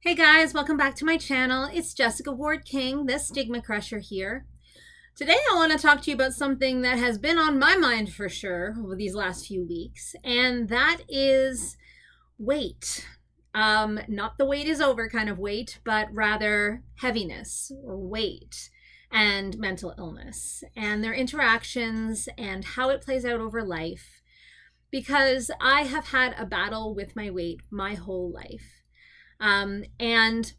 Hey guys, welcome back to my channel. It's Jessica Ward King, the StigmaCrusher here. Today I want to talk to you about something that has been on my mind for sure over these last few weeks, and that is weight. Not the weight is over kind of weight, but rather heaviness or weight and mental illness and their interactions and how it plays out over life. Because I have had a battle with my weight my whole life. And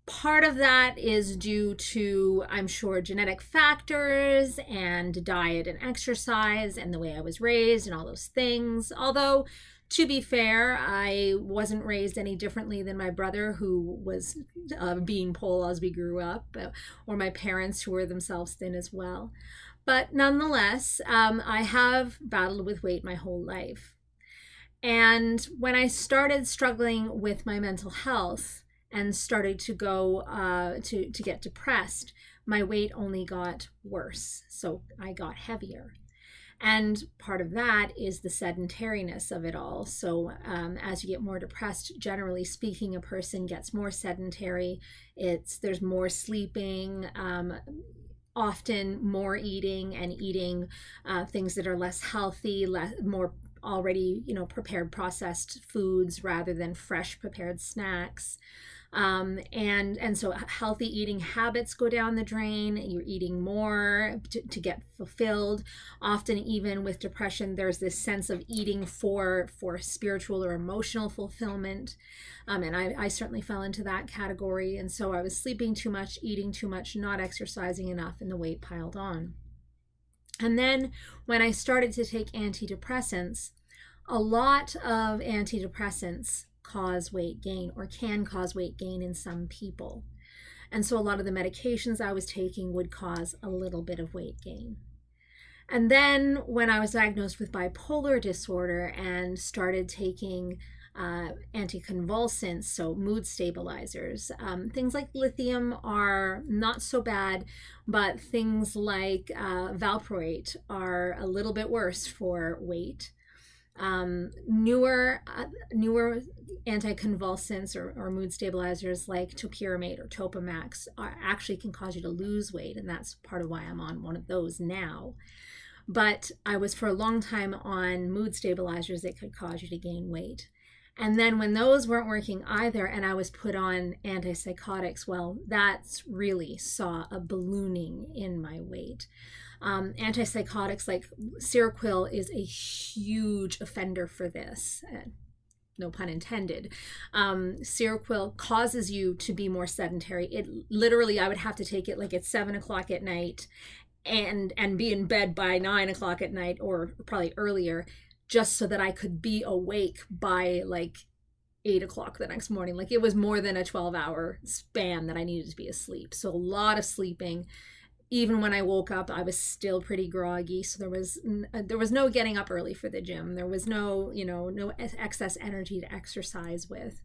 part of that is due to, I'm sure, genetic factors and diet and exercise and the way I was raised and all those things. Although, to be fair, I wasn't raised any differently than my brother, who was being pole as we grew up, or my parents, who were themselves thin as well. But nonetheless, I have battled with weight my whole life. And when I started struggling with my mental health and started to go to get depressed, my weight only got worse. So I got heavier. And part of that is the sedentariness of it all. So as you get more depressed, generally speaking, a person gets more sedentary. There's more sleeping, often more eating, and eating things that are less healthy, more already prepared processed foods rather than fresh prepared snacks. And so healthy eating habits go down the drain. You're eating more to get fulfilled. Often, even with depression, there's this sense of eating for spiritual or emotional fulfillment. And I certainly fell into that category. And so I was sleeping too much, eating too much, not exercising enough, and the weight piled on. And then when I started to take antidepressants, a lot of antidepressants cause weight gain or can cause weight gain in some people. And so a lot of the medications I was taking would cause a little bit of weight gain. And then when I was diagnosed with bipolar disorder and started taking anticonvulsants, so mood stabilizers. Things like lithium are not so bad, but things like valproate are a little bit worse for weight. Newer anticonvulsants or mood stabilizers like topiramate or Topamax actually can cause you to lose weight, and that's part of why I'm on one of those now. But I was for a long time on mood stabilizers that could cause you to gain weight. And then when those weren't working either, and I was put on antipsychotics, well, that's really saw a ballooning in my weight. Antipsychotics like Seroquel is a huge offender for this. No pun intended. Seroquel causes you to be more sedentary. It literally, I would have to take it like at 7 o'clock at night and be in bed by 9 o'clock at night, or probably earlier, just so that I could be awake by like 8 o'clock the next morning. Like, it was more than a 12-hour span that I needed to be asleep. So a lot of sleeping. Even when I woke up, I was still pretty groggy. So there was no getting up early for the gym. There was no excess energy to exercise with.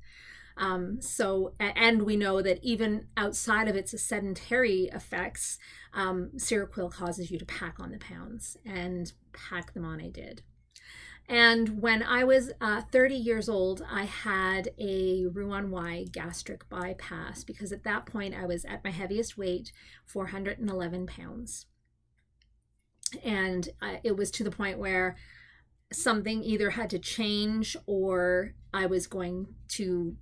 And we know that even outside of its sedentary effects, Seroquel causes you to pack on the pounds, and pack them on I did. And when I was 30 years old, I had a Roux-en-Y gastric bypass, because at that point I was at my heaviest weight, 411 pounds. And it was to the point where something either had to change, or I was going to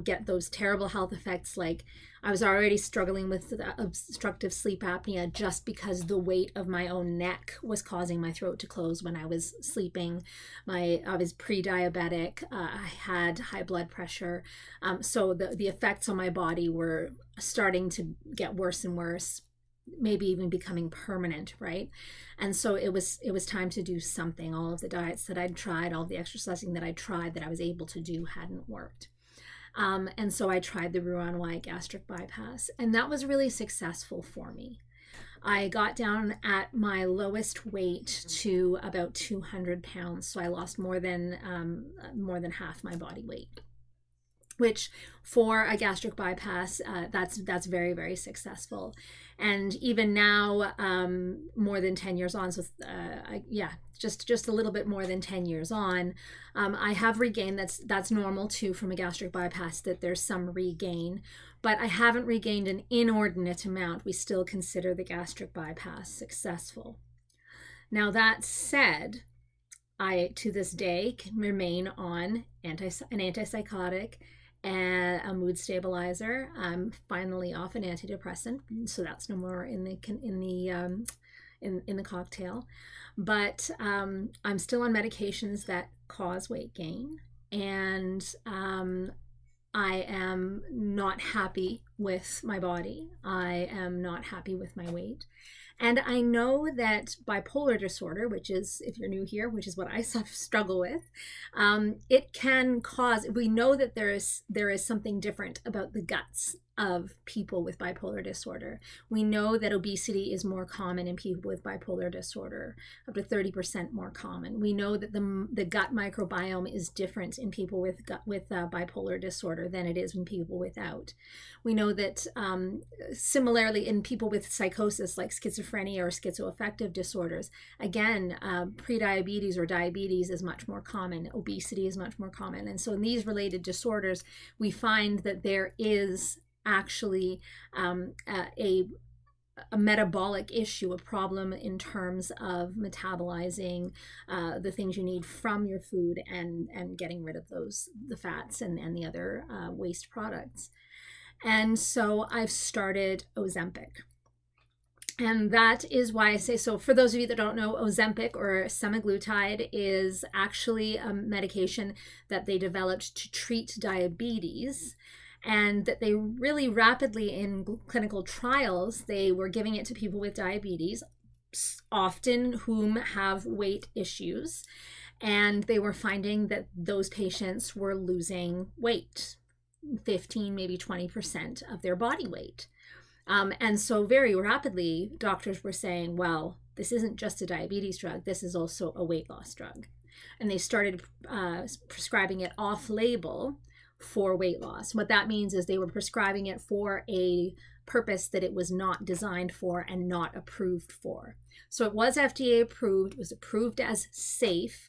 get those terrible health effects. Like, I was already struggling with obstructive sleep apnea just because the weight of my own neck was causing my throat to close when I was sleeping. I was pre-diabetic. I had high blood pressure. So the effects on my body were starting to get worse and worse, maybe even becoming permanent, right? And so it was time to do something. All of the diets that I'd tried, all the exercising that I tried that I was able to do hadn't worked. And so I tried the Roux-en-Y gastric bypass, and that was really successful for me. I got down at my lowest weight to about 200 pounds, so I lost more than half my body weight. which for a gastric bypass, that's very, very successful. And even now, more than 10 years on, so just a little bit more than 10 years on, I have regained. That's normal too from a gastric bypass, that there's some regain, but I haven't regained an inordinate amount. We still consider the gastric bypass successful. Now, that said, I to this day can remain on an antipsychotic and a mood stabilizer. I'm finally off an antidepressant, so that's no more in the cocktail. But I'm still on medications that cause weight gain, and I am not happy with my body. I am not happy with my weight. And I know that bipolar disorder, which is, if you're new here, which is what I struggle with, it can cause, we know that there is something different about the guts of people with bipolar disorder. We know that obesity is more common in people with bipolar disorder, up to 30% more common. We know that the gut microbiome is different in people with bipolar disorder than it is in people without. We know that similarly in people with psychosis like schizophrenia or schizoaffective disorders, again, prediabetes or diabetes is much more common. Obesity is much more common. And so in these related disorders, we find that there is actually a metabolic issue, a problem in terms of metabolizing the things you need from your food and getting rid of the fats and the other waste products. And so I've started Ozempic. And that is why I say, so for those of you that don't know, Ozempic or semaglutide is actually a medication that they developed to treat diabetes, and that they really rapidly in clinical trials, they were giving it to people with diabetes, often whom have weight issues, and they were finding that those patients were losing weight, 15, maybe 20% of their body weight. And so very rapidly, doctors were saying, well, this isn't just a diabetes drug, this is also a weight loss drug. And they started prescribing it off-label for weight loss. What that means is they were prescribing it for a purpose that it was not designed for and not approved for. So it was FDA approved, it was approved as safe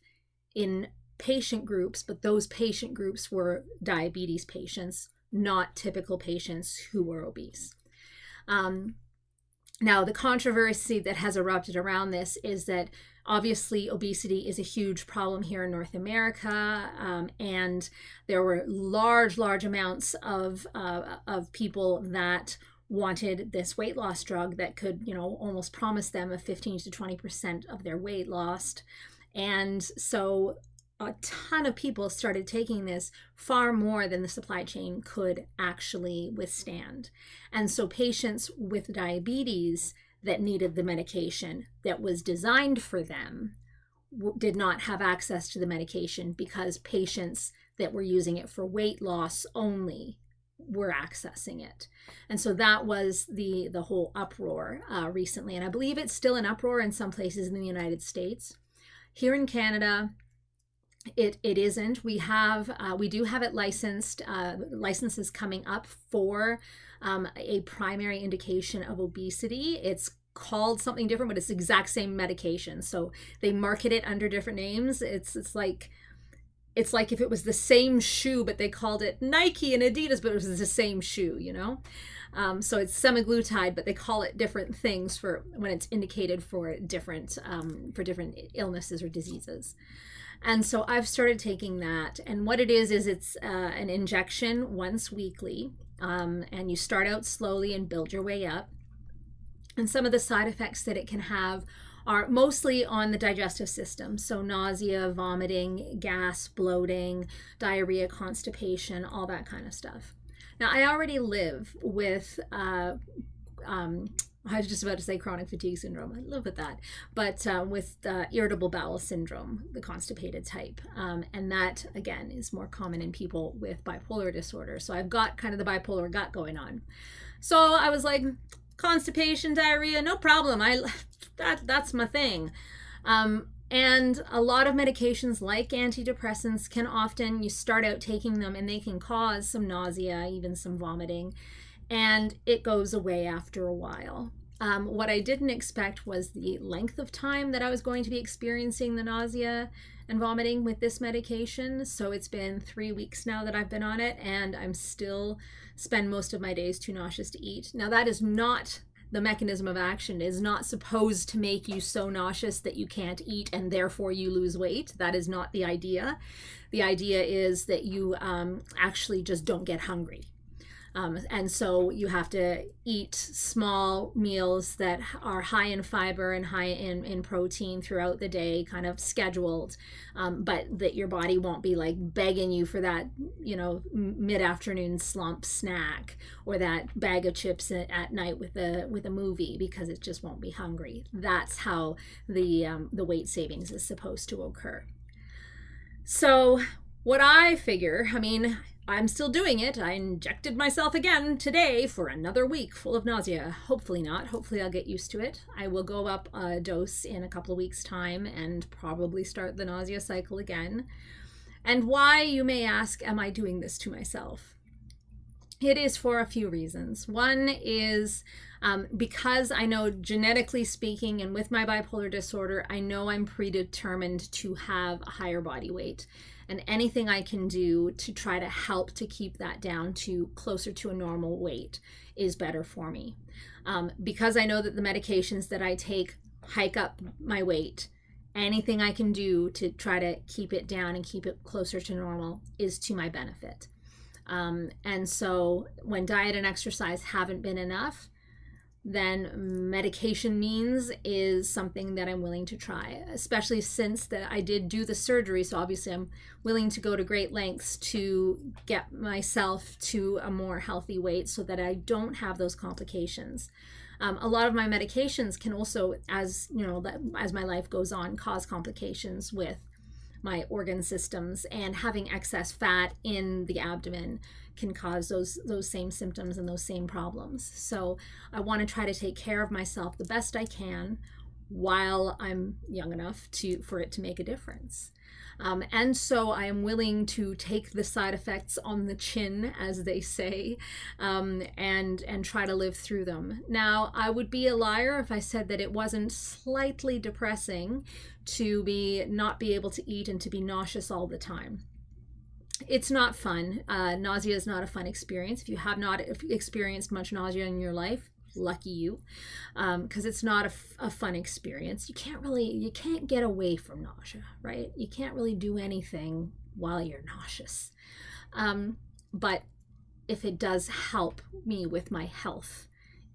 in patient groups, but those patient groups were diabetes patients, not typical patients who were obese. Now, the controversy that has erupted around this is that obviously obesity is a huge problem here in North America, and there were large amounts of people that wanted this weight loss drug that could, almost promise them a 15 to 20% of their weight lost. And so a ton of people started taking this, far more than the supply chain could actually withstand. And so patients with diabetes that needed the medication that was designed for them did not have access to the medication because patients that were using it for weight loss only were accessing it. And so that was the whole uproar recently. And I believe it's still an uproar in some places in the United States. Here in Canada, it isn't. We do have it licensed. Licenses coming up for a primary indication of obesity. It's called something different, but it's the exact same medication. So they market it under different names. It's like if it was the same shoe, but they called it Nike and Adidas, but it was the same shoe, So it's semaglutide, but they call it different things for when it's indicated for different illnesses or diseases. And so I've started taking that. And what it is it's an injection once weekly. And you start out slowly and build your way up. And some of the side effects that it can have are mostly on the digestive system. So nausea, vomiting, gas, bloating, diarrhea, constipation, all that kind of stuff. Now, I already live with I was just about to say chronic fatigue syndrome. I live with that. But with irritable bowel syndrome, the constipated type. And that, again, is more common in people with bipolar disorder. So I've got kind of the bipolar gut going on. So I was like, constipation, diarrhea, no problem. That's my thing. And a lot of medications like antidepressants can often, you start out taking them and they can cause some nausea, even some vomiting, and it goes away after a while. What I didn't expect was the length of time that I was going to be experiencing the nausea and vomiting with this medication. So it's been 3 weeks now that I've been on it, and I'm still spend most of my days too nauseous to eat. Now, that is not the mechanism of action. It is not supposed to make you so nauseous that you can't eat and therefore you lose weight. That is not the idea. The idea is that you actually just don't get hungry. And so you have to eat small meals that are high in fiber and high in protein throughout the day, kind of scheduled, but that your body won't be like begging you for that, mid-afternoon slump snack or that bag of chips at night with a movie, because it just won't be hungry. That's how the weight savings is supposed to occur. So what I figure, I'm still doing it. I injected myself again today for another week full of nausea. Hopefully not. Hopefully I'll get used to it. I will go up a dose in a couple of weeks' time and probably start the nausea cycle again. And why, you may ask, am I doing this to myself? It is for a few reasons. One is because I know, genetically speaking, and with my bipolar disorder, I know I'm predetermined to have a higher body weight. And anything I can do to try to help to keep that down to closer to a normal weight is better for me. Because I know that the medications that I take hike up my weight, anything I can do to try to keep it down and keep it closer to normal is to my benefit. And so when diet and exercise haven't been enough, then medication means is something that I'm willing to try, especially since that I did do the surgery. So obviously I'm willing to go to great lengths to get myself to a more healthy weight so that I don't have those complications. A lot of my medications can also, as my life goes on, cause complications with my organ systems, and having excess fat in the abdomen can cause those same symptoms and those same problems. So I want to try to take care of myself the best I can while I'm young enough for it to make a difference. And so I am willing to take the side effects on the chin, as they say, and try to live through them. Now, I would be a liar if I said that it wasn't slightly depressing to not be able to eat and to be nauseous all the time. It's not fun. Nausea is not a fun experience. If you have not experienced much nausea in your life, lucky you, because it's not a fun experience. You can't get away from nausea, right? You can't really do anything while you're nauseous. But if it does help me with my health,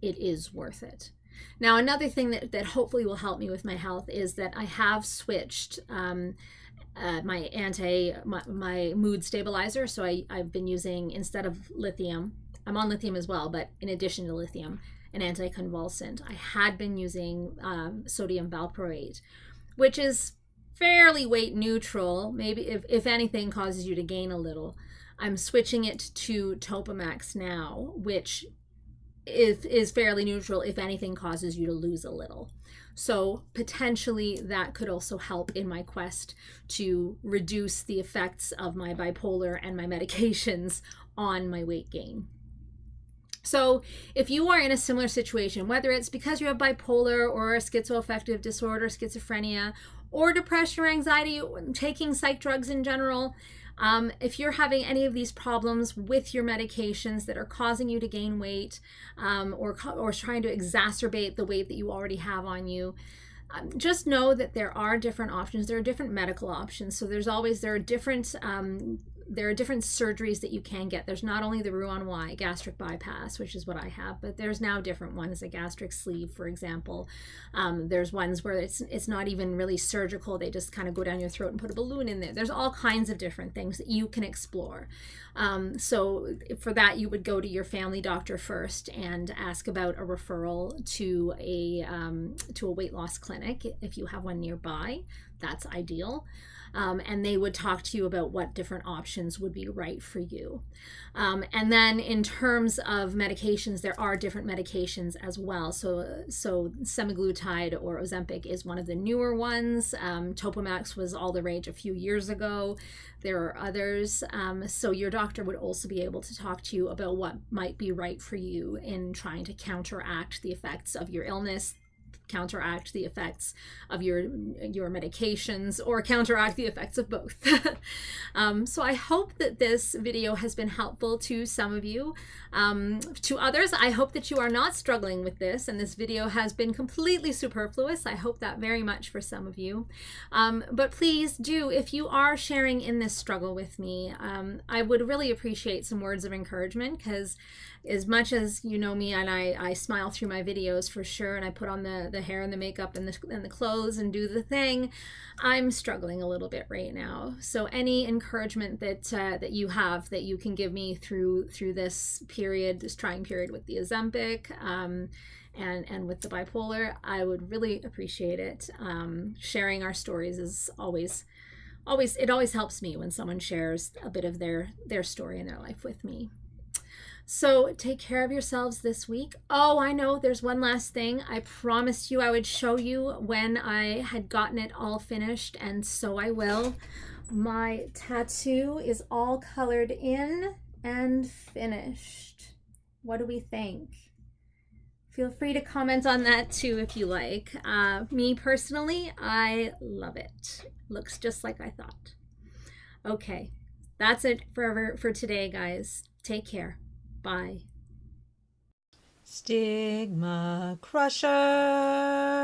it is worth it. Now, another thing that hopefully will help me with my health is that I have switched my mood stabilizer. So I've been using, instead of lithium, I'm on lithium as well, but in addition to lithium, an anticonvulsant, I had been using sodium valproate, which is fairly weight neutral. Maybe if anything causes you to gain a little. I'm switching it to Topamax now, which is fairly neutral. If anything causes you to lose a little. So potentially that could also help in my quest to reduce the effects of my bipolar and my medications on my weight gain. So if you are in a similar situation, whether it's because you have bipolar or a schizoaffective disorder, schizophrenia, or depression or anxiety, taking psych drugs in general, if you're having any of these problems with your medications that are causing you to gain weight, or trying to exacerbate the weight that you already have on you, just know that there are different options. There are different medical options. So there are different surgeries that you can get. There's not only the Roux-en-Y gastric bypass, which is what I have, but there's now different ones, a gastric sleeve, for example. There's ones where it's not even really surgical. They just kind of go down your throat and put a balloon in there. There's all kinds of different things that you can explore. So for that, you would go to your family doctor first and ask about a referral to a weight loss clinic if you have one nearby. That's ideal. and they would talk to you about what different options would be right for you. And then in terms of medications, there are different medications as well. So semaglutide or Ozempic is one of the newer ones. Topamax was all the rage a few years ago. There are others. So your doctor would also be able to talk to you about what might be right for you in trying to counteract the effects of your illness, counteract the effects of your medications, or counteract the effects of both. So I hope that this video has been helpful to some of you. To others, I hope that you are not struggling with this and this video has been completely superfluous. I hope that very much for some of you. But please do, if you are sharing in this struggle with me, I would really appreciate some words of encouragement, because as much as you know me, and I smile through my videos for sure, and I put on the hair and the makeup and the clothes and do the thing, I'm struggling a little bit right now. So any encouragement that you have, that you can give me through this period, this trying period with the Ozempic, and with the bipolar, I would really appreciate it. Sharing our stories is always helps me when someone shares a bit of their story in their life with me. So take care of yourselves this week. Oh, I know, there's one last thing. I promised you I would show you when I had gotten it all finished, and so I will. My tattoo is all colored in and finished. What do we think? Feel free to comment on that too if you like. Me personally, I love it. Looks just like I thought. Okay, that's it for today, guys. Take care. Bye. StigmaCrusher.